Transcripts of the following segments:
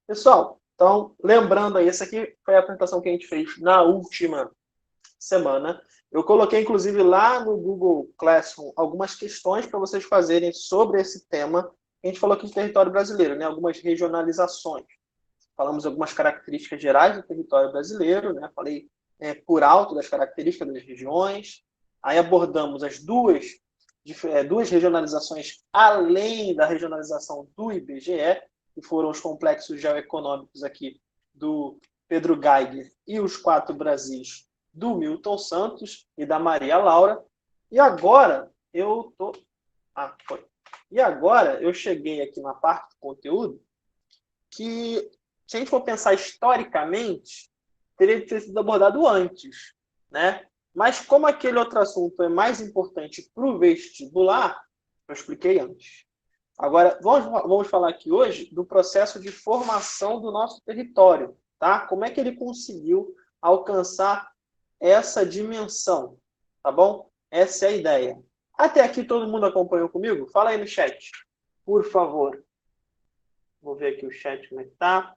Pessoal, então, lembrando aí, essa aqui foi a apresentação que a gente fez na última semana. Eu coloquei, inclusive, lá no Google Classroom algumas questões para vocês fazerem sobre esse tema. A gente falou aqui de território brasileiro, né? Algumas regionalizações. Falamos algumas características gerais do território brasileiro, né? Falei por alto das características das regiões. Aí abordamos as duas regionalizações além da regionalização do IBGE, que foram os complexos geoeconômicos aqui do Pedro Geiger e os 4 Brasis do Milton Santos e da Maria Laura. E agora eu tô. Foi. E agora eu cheguei aqui na parte do conteúdo que, se a gente for pensar historicamente, teria que ter sido abordado antes, né? Mas como aquele outro assunto é mais importante para o vestibular, eu expliquei antes. Agora, vamos falar aqui hoje do processo de formação do nosso território, tá? Como é que ele conseguiu alcançar essa dimensão, tá bom? Essa é a ideia. Até aqui todo mundo acompanhou comigo? Fala aí no chat, por favor. Vou ver aqui o chat como é que tá.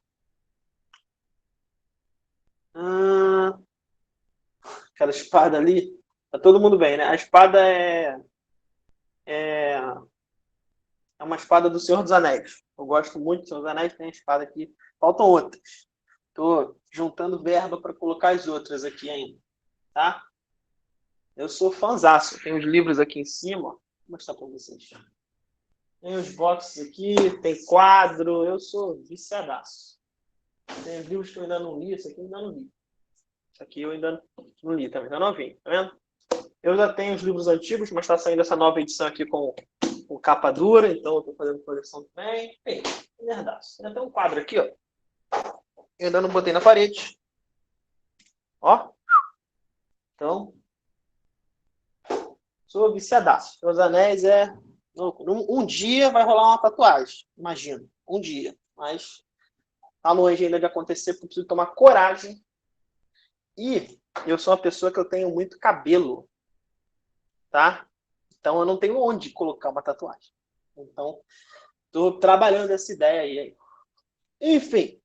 Aquela espada ali. Tá todo mundo bem, né? A espada é uma espada do Senhor dos Anéis. Eu gosto muito do Senhor dos Anéis, tem a espada aqui. Faltam outras. Tô juntando verba para colocar as outras aqui ainda, tá? Eu sou fãzaço. Tem os livros aqui em cima. Vou mostrar para vocês. Tem os boxes aqui, tem quadro. Eu sou viciadaço. Tem os livros que eu ainda não li. Esse aqui eu ainda não li. Isso aqui eu ainda não li também. Ainda não vi, tá vendo? Eu já tenho os livros antigos, mas está saindo essa nova edição aqui com capa dura, então eu estou fazendo coleção também. Ei, verdaço. Ainda tem um quadro aqui, ó. Eu ainda não botei na parede. Ó. Então, sou viciadaço. Os Anéis é louco. Um dia vai rolar uma tatuagem, imagino. Um dia. Mas tá longe ainda de acontecer, porque eu preciso tomar coragem. E eu sou uma pessoa que eu tenho muito cabelo, tá? Então eu não tenho onde colocar uma tatuagem. Então, tô trabalhando essa ideia aí. Enfim,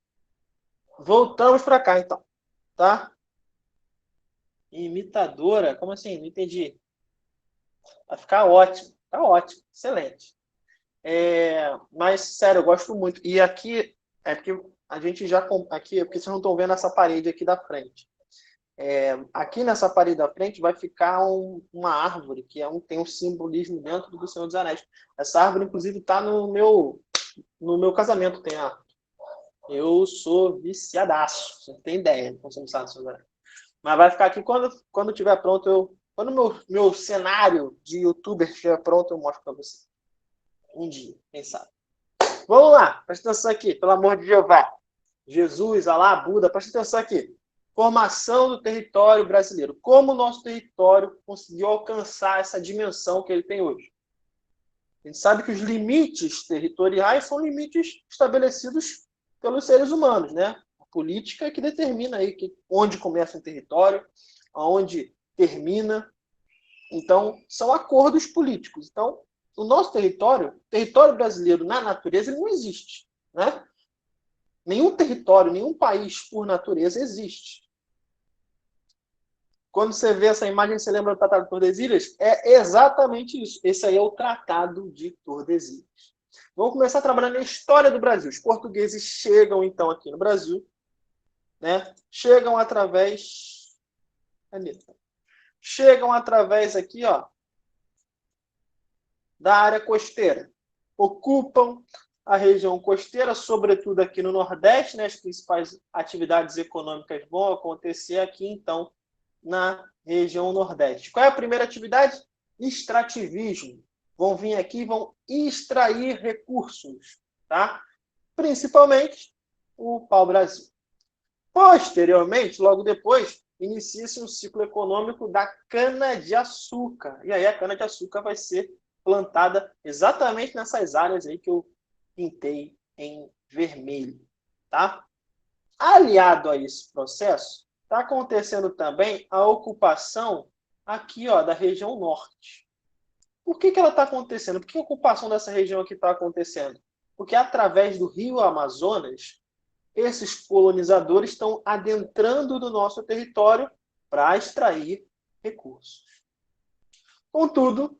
voltamos para cá então, tá? Imitadora? Como assim? Não entendi. Vai ficar ótimo, tá ótimo, excelente. Mas, sério, eu gosto muito. E aqui, é porque a gente já. Aqui, é porque vocês não estão vendo essa parede aqui da frente. Aqui nessa parede da frente vai ficar uma árvore, que tem um simbolismo dentro do Senhor dos Anéis. Essa árvore, inclusive, está no meu casamento. Tem a. Eu sou viciadaço, você não tem ideia, como você não sabe, Senhor dos Anéis. Mas vai ficar aqui quando tiver pronto. Quando o meu cenário de youtuber estiver pronto, eu mostro para você. Um dia, quem sabe. Vamos lá, presta atenção aqui, pelo amor de Jeová. Jesus, Alá, Buda, presta atenção aqui. Formação do território brasileiro. Como o nosso território conseguiu alcançar essa dimensão que ele tem hoje? A gente sabe que os limites territoriais são limites estabelecidos pelos seres humanos, né? A política é que determina aí onde começa um território, aonde termina. Então, são acordos políticos. Então, o nosso território brasileiro na natureza, ele não existe, né? Nenhum território, nenhum país por natureza existe. Quando você vê essa imagem, você lembra do Tratado de Tordesilhas? É exatamente isso. Esse aí é o Tratado de Tordesilhas. Vamos começar trabalhando na história do Brasil. Os portugueses chegam, então, aqui no Brasil, né? Chegam através aqui, ó, da área costeira. Ocupam a região costeira, sobretudo aqui no Nordeste, né? As principais atividades econômicas vão acontecer aqui, então, na região Nordeste. Qual é a primeira atividade? Extrativismo. Vão vir aqui e vão extrair recursos, tá? Principalmente o pau-brasil. Posteriormente, logo depois, inicia-se um ciclo econômico da cana-de-açúcar. E aí a cana-de-açúcar vai ser plantada exatamente nessas áreas aí que eu pintei em vermelho, tá? Aliado a esse processo, está acontecendo também a ocupação aqui, ó, da região norte. Por que ela está acontecendo? Por que a ocupação dessa região aqui está acontecendo? Porque através do rio Amazonas, esses colonizadores estão adentrando no nosso território para extrair recursos. Contudo,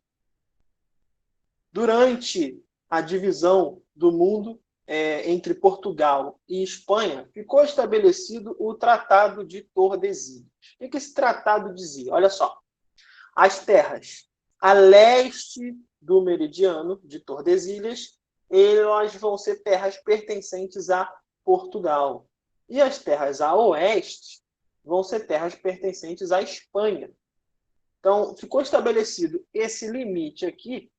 durante a divisão do mundo entre Portugal e Espanha, ficou estabelecido o Tratado de Tordesilhas. O que esse tratado dizia? Olha só, as terras a leste do meridiano de Tordesilhas, elas vão ser terras pertencentes a Portugal. E as terras a oeste vão ser terras pertencentes à Espanha. Então, ficou estabelecido esse limite aqui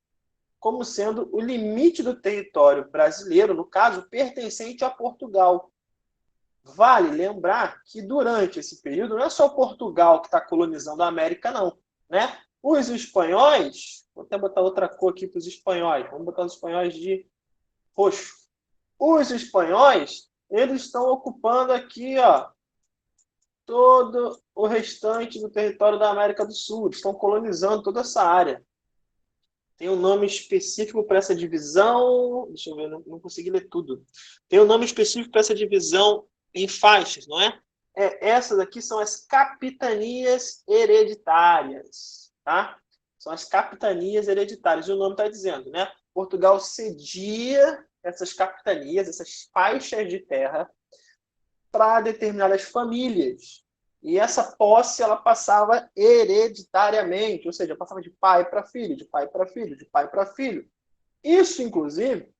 como sendo o limite do território brasileiro, no caso, pertencente a Portugal. Vale lembrar que durante esse período não é só Portugal que está colonizando a América, não. Né? Os espanhóis, vou até botar outra cor aqui para os espanhóis, vamos botar os espanhóis de roxo. Os espanhóis, eles estão ocupando aqui, ó, todo o restante do território da América do Sul, estão colonizando toda essa área. Tem um nome específico para essa divisão. Deixa eu ver, não consegui ler tudo. Tem um nome específico para essa divisão em faixas, não é? Essas aqui são as capitanias hereditárias, tá? São as capitanias hereditárias. E o nome está dizendo, né? Portugal cedia essas capitanias, essas faixas de terra, para determinadas famílias. E essa posse ela passava hereditariamente, ou seja, passava de pai para filho, de pai para filho, de pai para filho. Isso, inclusive,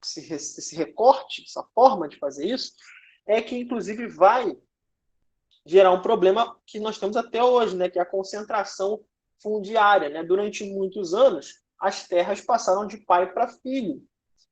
esse recorte, essa forma de fazer isso, é que, inclusive, vai gerar um problema que nós temos até hoje, né, que é a concentração fundiária. Né? Durante muitos anos, as terras passaram de pai para filho.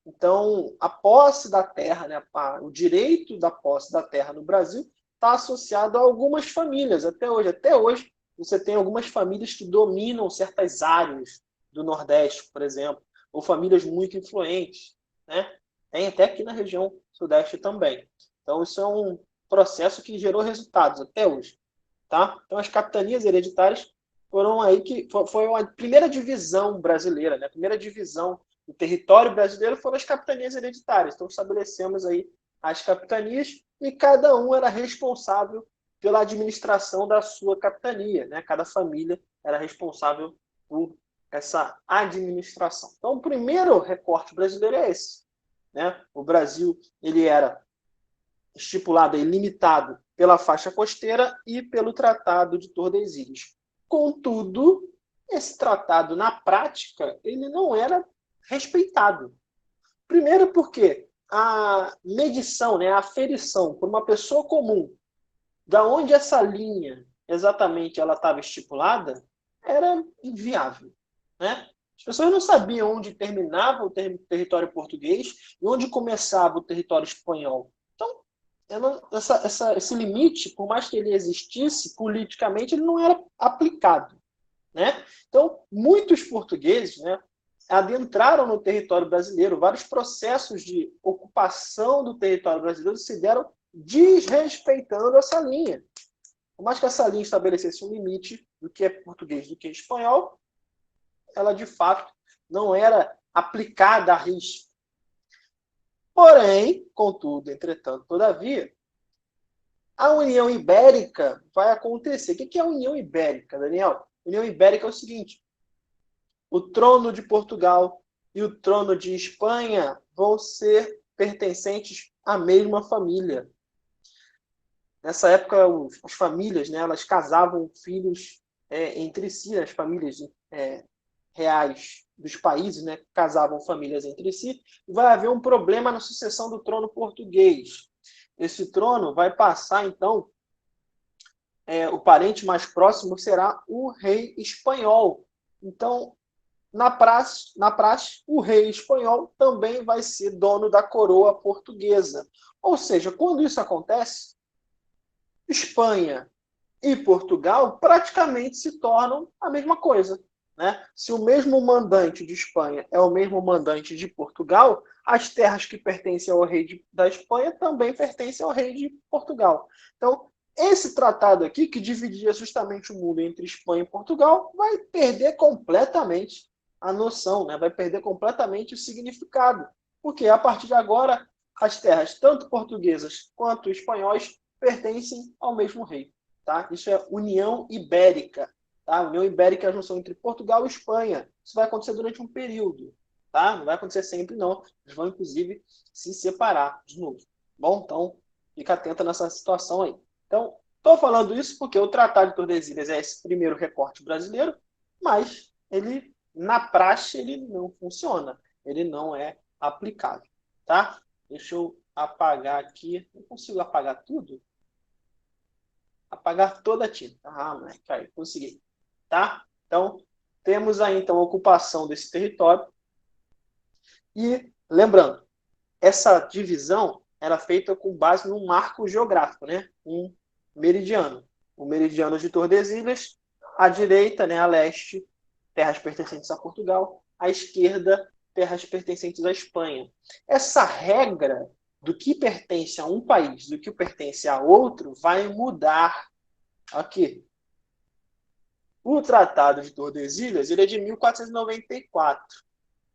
Então, a posse da terra, né, o direito da posse da terra no Brasil está associado a algumas famílias, até hoje. Até hoje, você tem algumas famílias que dominam certas áreas do Nordeste, por exemplo, ou famílias muito influentes. Né? Tem até aqui na região Sudeste também. Então, isso é um processo que gerou resultados até hoje. Tá? Então, as capitanias hereditárias foram aí que foi a primeira divisão brasileira, né? A primeira divisão do território brasileiro foram as capitanias hereditárias. Então, estabelecemos aí as capitanias e cada um era responsável pela administração da sua capitania. Né? Cada família era responsável por essa administração. Então, o primeiro recorte brasileiro é esse. Né? O Brasil ele era estipulado e limitado pela faixa costeira e pelo Tratado de Tordesilhas. Contudo, esse tratado, na prática, ele não era respeitado. Primeiro porque a medição, né, a aferição por uma pessoa comum, da onde essa linha exatamente ela estava estipulada, era inviável. Né? As pessoas não sabiam onde terminava o território português e onde começava o território espanhol. Então, esse limite, por mais que ele existisse politicamente, ele não era aplicado. Né? Então, muitos portugueses, né, adentraram no território brasileiro, vários processos de ocupação do território brasileiro se deram desrespeitando essa linha. Por mais que essa linha estabelecesse um limite do que é português do que é espanhol, ela de fato não era aplicada à risca. Porém, contudo, entretanto, todavia, a União Ibérica vai acontecer. O que é a União Ibérica, Daniel? A União Ibérica é o seguinte: o trono de Portugal e o trono de Espanha vão ser pertencentes à mesma família. Nessa época, as famílias, né, elas casavam filhos entre si, as famílias reais dos países, né, casavam famílias entre si, e vai haver um problema na sucessão do trono português. Esse trono vai passar, então, o parente mais próximo será o rei espanhol. Então, na praxe, o rei espanhol também vai ser dono da coroa portuguesa. Ou seja, quando isso acontece, Espanha e Portugal praticamente se tornam a mesma coisa. Né? Se o mesmo mandante de Espanha é o mesmo mandante de Portugal, as terras que pertencem ao rei da Espanha também pertencem ao rei de Portugal. Então, esse tratado aqui, que dividia justamente o mundo entre Espanha e Portugal, vai perder completamente a noção, né? Vai perder completamente o significado. Porque a partir de agora, as terras, tanto portuguesas quanto espanhóis, pertencem ao mesmo rei. Tá? Isso é União Ibérica. Tá? União Ibérica é a junção entre Portugal e Espanha. Isso vai acontecer durante um período. Tá? Não vai acontecer sempre, não. Eles vão, inclusive, se separar de novo. Bom, então, fica atenta nessa situação aí. Então, estou falando isso porque o Tratado de Tordesilhas é esse primeiro recorte brasileiro, mas ele, na praxe, ele não funciona. Ele não é aplicável. Tá? Deixa eu apagar aqui. Não consigo apagar tudo? Apagar toda a tinta. Ah, moleque, aí, consegui. Tá? Então, temos aí, então, a ocupação desse território. E, lembrando, essa divisão era feita com base num marco geográfico, né? Um meridiano. O meridiano de Tordesilhas, à direita, né, a leste, terras pertencentes a Portugal, à esquerda, terras pertencentes à Espanha. Essa regra do que pertence a um país, do que pertence a outro, vai mudar aqui. O Tratado de Tordesilhas ele é de 1494.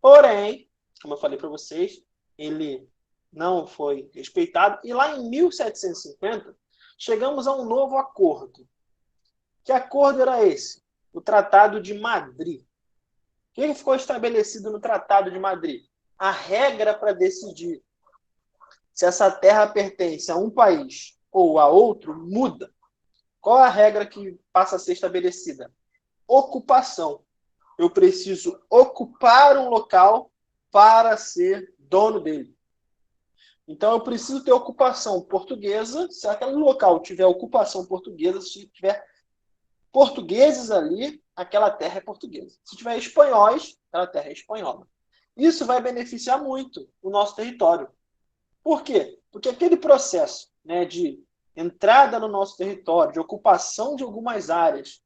Porém, como eu falei para vocês, ele não foi respeitado. E lá em 1750, chegamos a um novo acordo. Que acordo era esse? O Tratado de Madrid. O que ficou estabelecido no Tratado de Madrid? A regra para decidir se essa terra pertence a um país ou a outro muda. Qual é a regra que passa a ser estabelecida? Ocupação. Eu preciso ocupar um local para ser dono dele. Então, eu preciso ter ocupação portuguesa. Se aquele local tiver ocupação portuguesa, se tiver portugueses ali, aquela terra é portuguesa. Se tiver espanhóis, aquela terra é espanhola. Isso vai beneficiar muito o nosso território. Por quê? Porque aquele processo, né, de entrada no nosso território, de ocupação de algumas áreas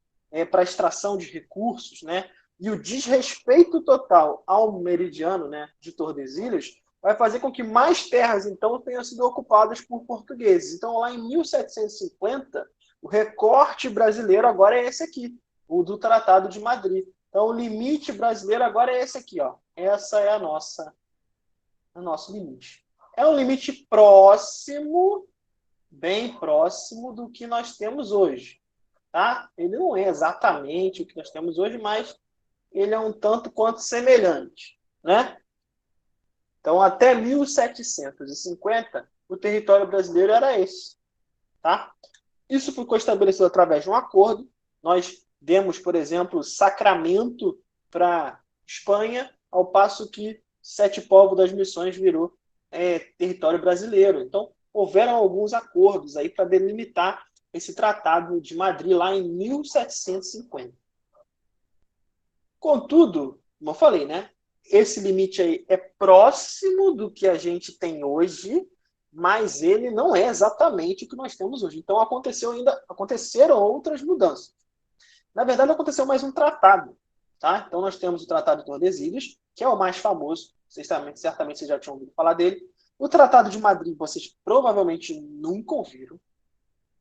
para extração de recursos, né, e o desrespeito total ao meridiano, né, de Tordesilhas, vai fazer com que mais terras, então, tenham sido ocupadas por portugueses. Então, lá em 1750, o recorte brasileiro agora é esse aqui, o do Tratado de Madrid. Então, o limite brasileiro agora é esse aqui, ó. Essa é o nosso limite. É um limite próximo, bem próximo do que nós temos hoje. Tá? Ele não é exatamente o que nós temos hoje, mas ele é um tanto quanto semelhante. Né? Então, até 1750, o território brasileiro era esse. Tá? Isso ficou estabelecido através de um acordo. Nós demos, por exemplo, Sacramento para a Espanha, ao passo que Sete Povos das Missões virou território brasileiro. Então, houveram alguns acordos aí para delimitar esse Tratado de Madrid lá em 1750. Contudo, como eu falei, né? Esse limite aí é próximo do que a gente tem hoje, mas ele não é exatamente o que nós temos hoje. Então aconteceram outras mudanças. Na verdade, aconteceu mais um tratado. Tá? Então nós temos o Tratado de Tordesilhas, que é o mais famoso, certamente vocês já tinham ouvido falar dele. O Tratado de Madrid vocês provavelmente nunca ouviram.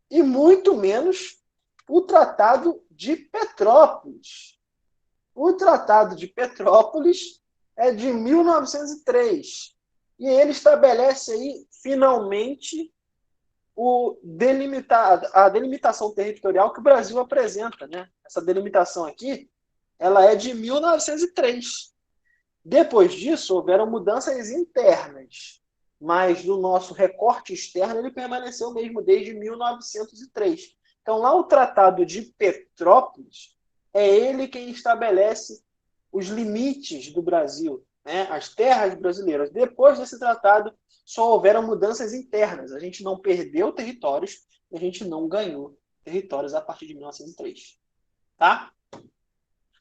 E muito menos o Tratado de Petrópolis. O Tratado de Petrópolis é de 1903. E ele estabelece aí, finalmente, a delimitação territorial que o Brasil apresenta. Né? Essa delimitação aqui ela é de 1903. Depois disso, houveram mudanças internas, mas no nosso recorte externo ele permaneceu mesmo desde 1903. Então, lá o Tratado de Petrópolis é ele quem estabelece os limites do Brasil, né? As terras brasileiras. Depois desse tratado, só houveram mudanças internas. A gente não perdeu territórios e a gente não ganhou territórios a partir de 1903. Tá?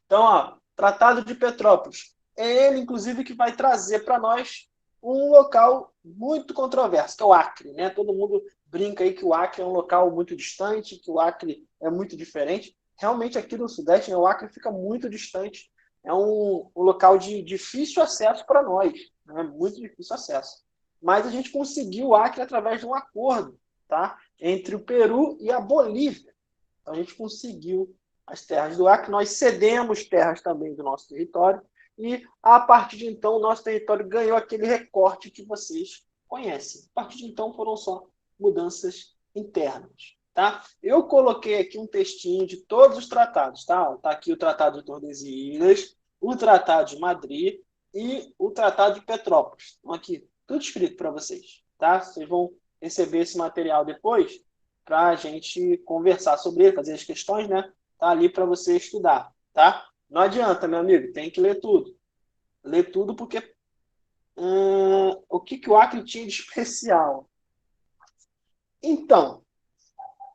Então, ó, Tratado de Petrópolis. É ele, inclusive, que vai trazer para nós um local muito controverso, que é o Acre. Né? Todo mundo brinca aí que o Acre é um local muito distante, que o Acre é muito diferente. Realmente, aqui no Sudeste, né, o Acre fica muito distante. É um local de difícil acesso para nós. Né? Muito difícil acesso. Mas a gente conseguiu o Acre através de um acordo, tá? Entre o Peru e a Bolívia. Então, a gente conseguiu as terras do Acre, nós cedemos terras também do nosso território, e a partir de então o nosso território ganhou aquele recorte que vocês conhecem. A partir de então foram só mudanças internas. Tá? Eu coloquei aqui um textinho de todos os tratados. Tá? Tá aqui o Tratado de Tordesilhas, o Tratado de Madrid e o Tratado de Petrópolis. Estão aqui, tudo escrito para vocês. Tá? Vocês vão receber esse material depois para a gente conversar sobre ele, fazer as questões, né? Tá ali para você estudar. Tá? Não adianta, meu amigo, tem que ler tudo. Ler tudo porque o que o Acre tinha de especial? Então,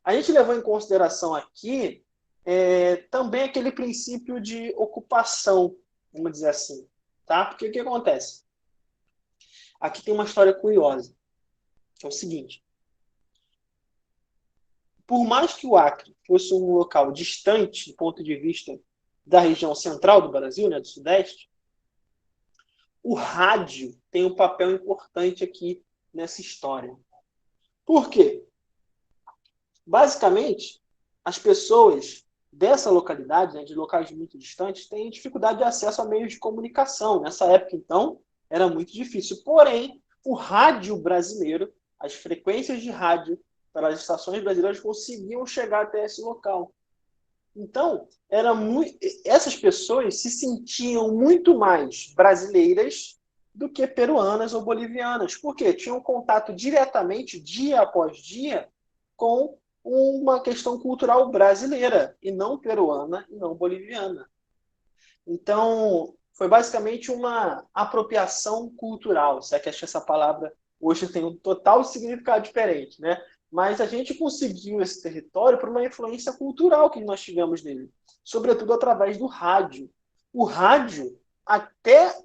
a gente levou em consideração aqui também aquele princípio de ocupação, vamos dizer assim. Tá? Porque o que acontece? Aqui tem uma história curiosa, que é o seguinte. Por mais que o Acre fosse um local distante do ponto de vista da região central do Brasil, né, do Sudeste, o rádio tem um papel importante aqui nessa história. Por quê? Basicamente, as pessoas dessa localidade, né, de locais muito distantes, têm dificuldade de acesso a meios de comunicação. Nessa época, então, era muito difícil. Porém, o rádio brasileiro, as frequências de rádio para as estações brasileiras conseguiam chegar até esse local. Então, essas pessoas se sentiam muito mais brasileiras do que peruanas ou bolivianas. Por quê? Tinham contato diretamente, dia após dia, com uma questão cultural brasileira, e não peruana, e não boliviana. Então, foi basicamente uma apropriação cultural, se é que acho que essa palavra hoje tem um total significado diferente, né? Mas a gente conseguiu esse território por uma influência cultural que nós tivemos nele, sobretudo através do rádio. O rádio, até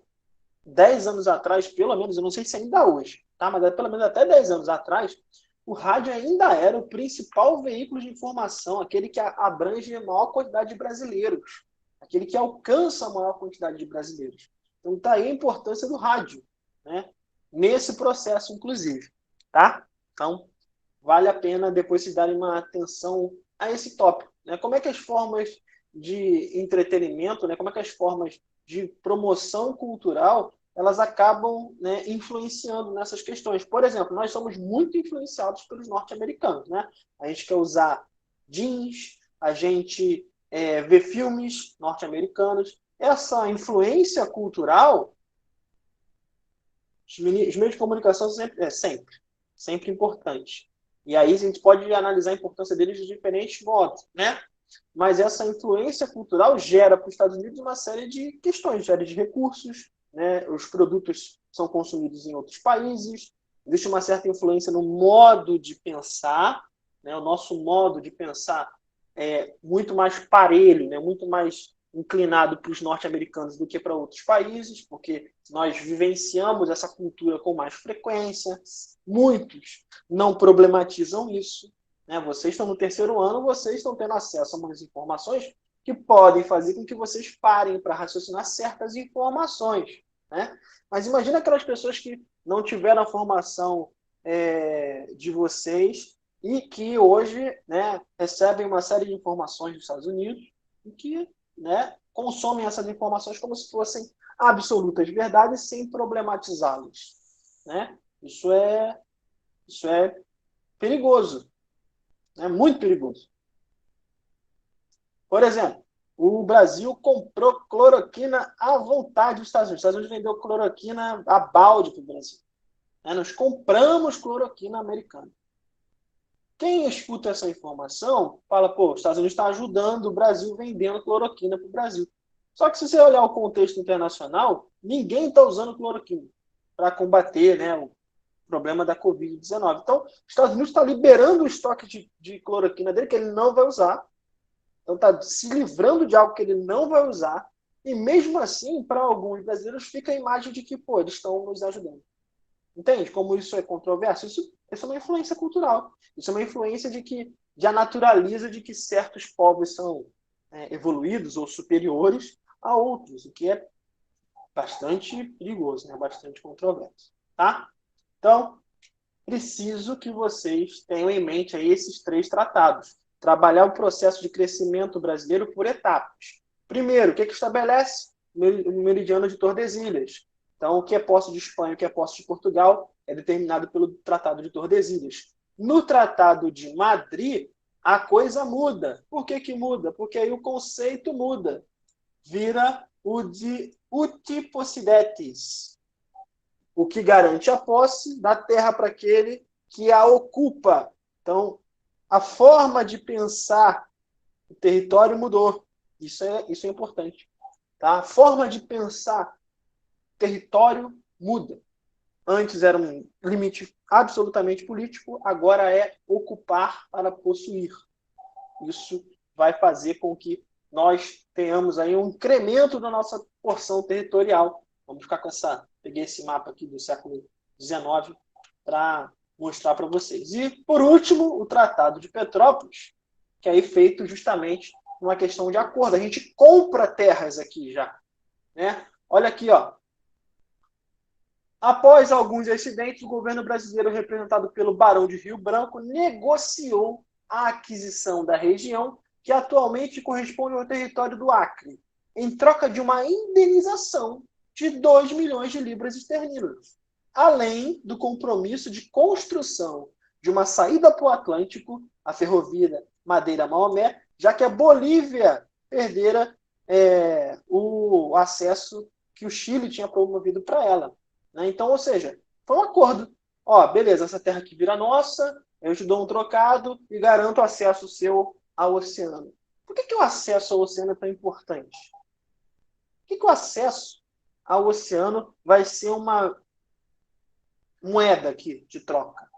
10 anos atrás, pelo menos, eu não sei se ainda hoje, tá? Mas pelo menos até 10 anos atrás, o rádio ainda era o principal veículo de informação, aquele que abrange a maior quantidade de brasileiros, aquele que alcança a maior quantidade de brasileiros. Então, está aí a importância do rádio, né? Nesse processo, inclusive. Tá? Então, vale a pena depois se darem uma atenção a esse tópico. Né? Como é que as formas de entretenimento, né? Como é que as formas de promoção cultural elas acabam, né, influenciando nessas questões. Por exemplo, nós somos muito influenciados pelos norte-americanos. Né? A gente quer usar jeans, a gente vê filmes norte-americanos. Essa influência cultural, os meios de comunicação sempre importante. E aí a gente pode analisar a importância deles de diferentes modos, né? Mas essa influência cultural gera para os Estados Unidos uma série de questões, gera de recursos, né? Os produtos são consumidos em outros países, existe uma certa influência no modo de pensar, né? O nosso modo de pensar é muito mais parelho, né? Muito mais inclinado para os norte-americanos do que para outros países, porque nós vivenciamos essa cultura com mais frequência. Muitos não problematizam isso. Né? Vocês estão no terceiro ano, vocês estão tendo acesso a umas informações que podem fazer com que vocês parem para raciocinar certas informações. Né? Mas imagina aquelas pessoas que não tiveram a formação de vocês e que hoje, né, recebem uma série de informações dos Estados Unidos e que, né, consomem essas informações como se fossem absolutas verdades sem problematizá-las. Né? Isso é perigoso. É muito perigoso. Por exemplo, o Brasil comprou cloroquina à vontade dos Estados Unidos. Os Estados Unidos vendeu cloroquina a balde para o Brasil. Nós compramos cloroquina americana. Quem escuta essa informação fala, pô, os Estados Unidos está ajudando o Brasil vendendo cloroquina para o Brasil. Só que se você olhar o contexto internacional, ninguém está usando cloroquina para combater, né, o problema da Covid-19. Então, os Estados Unidos está liberando o estoque de cloroquina dele, que ele não vai usar. Então, está se livrando de algo que ele não vai usar. E mesmo assim, para alguns brasileiros, fica a imagem de que, pô, eles estão nos ajudando. Entende como isso é controverso? Isso é uma influência cultural. Isso é uma influência de que já naturaliza de que certos povos são evoluídos ou superiores a outros, o que é bastante perigoso, né? Bastante controverso. Tá? Então, preciso que vocês tenham em mente aí esses 3 tratados. Trabalhar o processo de crescimento brasileiro por etapas. Primeiro, o que estabelece o Meridiano de Tordesilhas? Então, o que é posse de Espanha, o que é posse de Portugal, é determinado pelo Tratado de Tordesilhas. No Tratado de Madrid, a coisa muda. Por que que muda? Porque aí o conceito muda. Vira o de uti possidetis, o que garante a posse da terra para aquele que a ocupa. Então, a forma de pensar o território mudou. Isso é importante. Tá? A forma de pensar o território muda. Antes era um limite absolutamente político, agora é ocupar para possuir. Isso vai fazer com que nós tenhamos aí um incremento da nossa porção territorial. Vamos ficar com essa... Peguei esse mapa aqui do século XIX para mostrar para vocês. E, por último, o Tratado de Petrópolis, que é feito justamente uma questão de acordo. A gente compra terras aqui já. Né? Olha aqui, ó. Após alguns acidentes, o governo brasileiro, representado pelo Barão de Rio Branco, negociou a aquisição da região, que atualmente corresponde ao território do Acre, em troca de uma indenização de 2 milhões de libras esterlinas, além do compromisso de construção de uma saída para o Atlântico, a ferrovia Madeira-Maomé, já que a Bolívia perdera o acesso que o Chile tinha promovido para ela. Então, ou seja, foi um acordo. Ó, beleza, essa terra aqui vira nossa, eu te dou um trocado e garanto acesso seu ao oceano. Por que o acesso ao oceano é tão importante? Por que o acesso ao oceano vai ser uma moeda aqui de troca?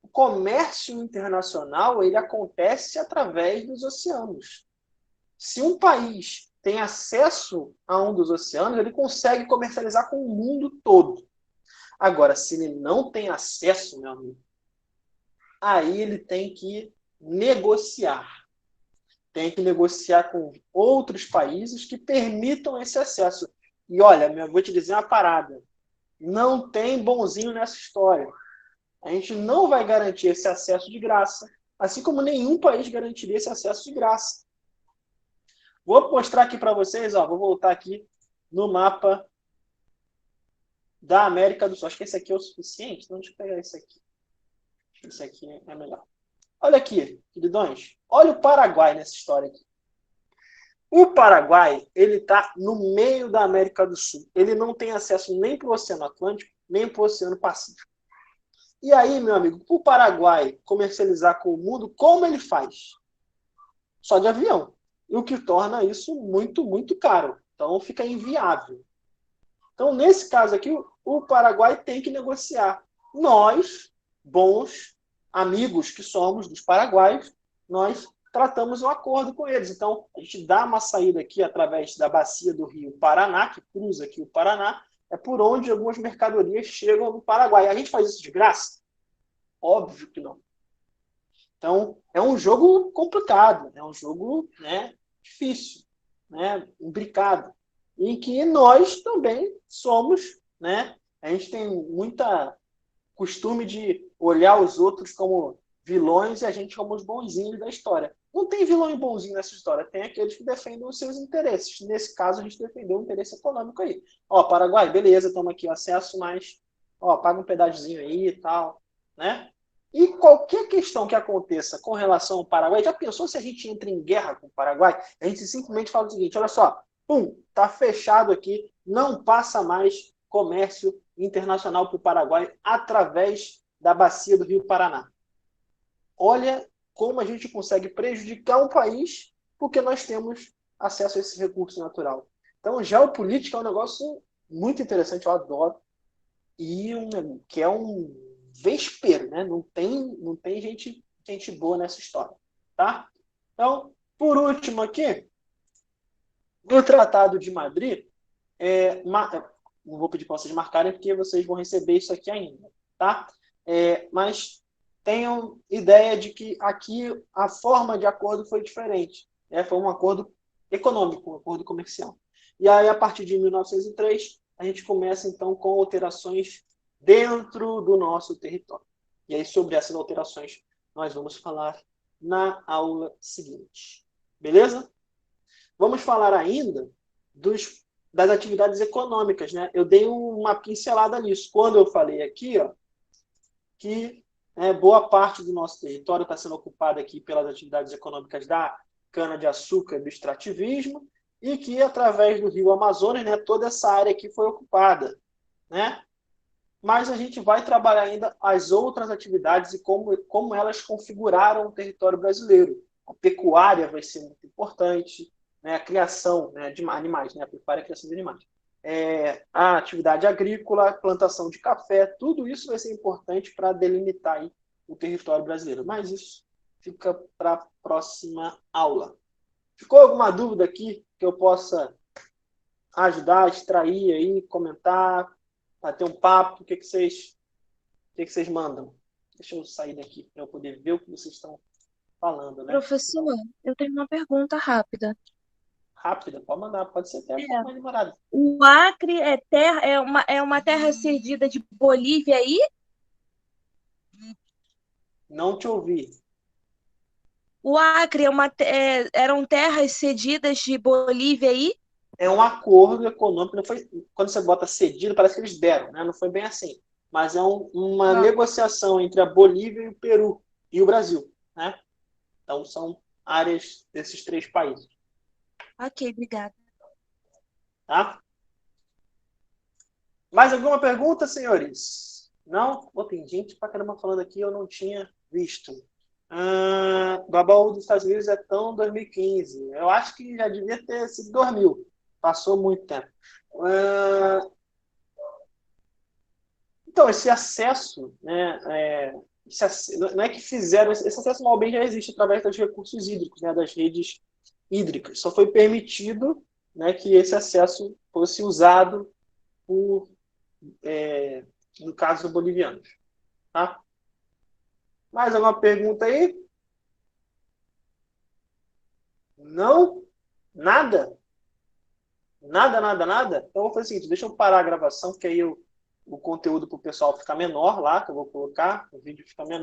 O comércio internacional ele acontece através dos oceanos. Se um país tem acesso a um dos oceanos, ele consegue comercializar com o mundo todo. Agora, se ele não tem acesso, meu amigo, aí ele tem que negociar. Tem que negociar com outros países que permitam esse acesso. E olha, eu vou te dizer uma parada. Não tem bonzinho nessa história. A gente não vai garantir esse acesso de graça, assim como nenhum país garantiria esse acesso de graça. Vou mostrar aqui para vocês, ó, vou voltar aqui no mapa da América do Sul. Acho que esse aqui é o suficiente, então deixa eu pegar esse aqui. Acho que esse aqui é melhor. Olha aqui, queridões. Olha o Paraguai nessa história aqui. O Paraguai, ele está no meio da América do Sul. Ele não tem acesso nem para o Oceano Atlântico, nem para o Oceano Pacífico. E aí, meu amigo, o Paraguai comercializar com o mundo, como ele faz? Só de avião. E o que torna isso muito, muito caro. Então, fica inviável. Então, nesse caso aqui, o Paraguai tem que negociar. Nós, bons amigos que somos dos paraguaios, nós tratamos um acordo com eles. Então, a gente dá uma saída aqui através da bacia do rio Paraná, que cruza aqui o Paraná, é por onde algumas mercadorias chegam no Paraguai. A gente faz isso de graça? Óbvio que não. Então, é um jogo complicado, é um jogo, né, difícil, né, imbricado, em que nós também somos, né, a gente tem muita costume de olhar os outros como vilões e a gente como os bonzinhos da história. Não tem vilão e bonzinho nessa história, tem aqueles que defendem os seus interesses. Nesse caso, a gente defendeu o interesse econômico aí. Ó, Paraguai, beleza, toma aqui o acesso, mas ó, paga um pedacinho aí e tal, né? E qualquer questão que aconteça com relação ao Paraguai, já pensou se a gente entra em guerra com o Paraguai? A gente simplesmente fala o seguinte, olha só, pum, tá fechado aqui, não passa mais comércio internacional para o Paraguai através da bacia do Rio Paraná. Olha como a gente consegue prejudicar um país porque nós temos acesso a esse recurso natural. Então, geopolítica é um negócio muito interessante, eu adoro, e que é um vespeiro, né? Não tem gente boa nessa história, tá? Então, por último aqui, no Tratado de Madrid, não vou pedir para vocês marcarem porque vocês vão receber isso aqui ainda, tá? Mas tenham ideia de que aqui a forma de acordo foi diferente, né? Foi um acordo econômico, um acordo comercial. E aí, a partir de 1903, a gente começa, então, com alterações dentro do nosso território. E aí, sobre essas alterações, nós vamos falar na aula seguinte. Beleza? Vamos falar ainda dos das atividades econômicas, né? Eu dei uma pincelada nisso. Quando eu falei aqui, ó, que boa parte do nosso território está sendo ocupada aqui pelas atividades econômicas da cana-de-açúcar e do extrativismo, e que, através do rio Amazonas, né, toda essa área aqui foi ocupada, né? Mas a gente vai trabalhar ainda as outras atividades e como elas configuraram o território brasileiro. A pecuária vai ser muito importante, né? A criação, né, de animais, né? A pecuária e a criação de animais. A atividade agrícola, a plantação de café, tudo isso vai ser importante para delimitar aí o território brasileiro. Mas isso fica para a próxima aula. Ficou alguma dúvida aqui que eu possa ajudar, extrair aí, comentar, bater um papo? O que vocês mandam? Deixa eu sair daqui para eu poder ver o que vocês estão falando, né? Professor, Então, eu tenho uma pergunta rápida. rápida, pode mandar, pode ser até um pouco É, mais demorado. o Acre é uma terra cedida de Bolívia aí? Não te ouvi. O Acre eram terras cedidas de Bolívia aí? É um acordo econômico, não foi, quando você bota cedido, parece que eles deram, né? Não foi bem assim. Mas é uma Ah, negociação entre a Bolívia e o Peru e o Brasil, né? Então são áreas desses três países, ok, obrigada. tá? Mais alguma pergunta, senhores? Não? Pô, tem gente pra caramba falando aqui, eu não tinha visto. O Babaú dos Estados Unidos é tão 2015. Eu acho que já devia ter sido 2000. Passou muito tempo. Ah, então, esse acesso, né, não é que fizeram, esse acesso mal bem já existe através dos recursos hídricos, né, das redes hídricas. Só foi permitido, né, que esse acesso fosse usado por, no caso, bolivianos. Tá? Mais alguma pergunta aí? Não? Nada? Nada, nada, nada? Então, eu vou fazer o seguinte, deixa eu parar a gravação, que aí o conteúdo para o pessoal ficar menor lá, que eu vou colocar, o vídeo fica menor.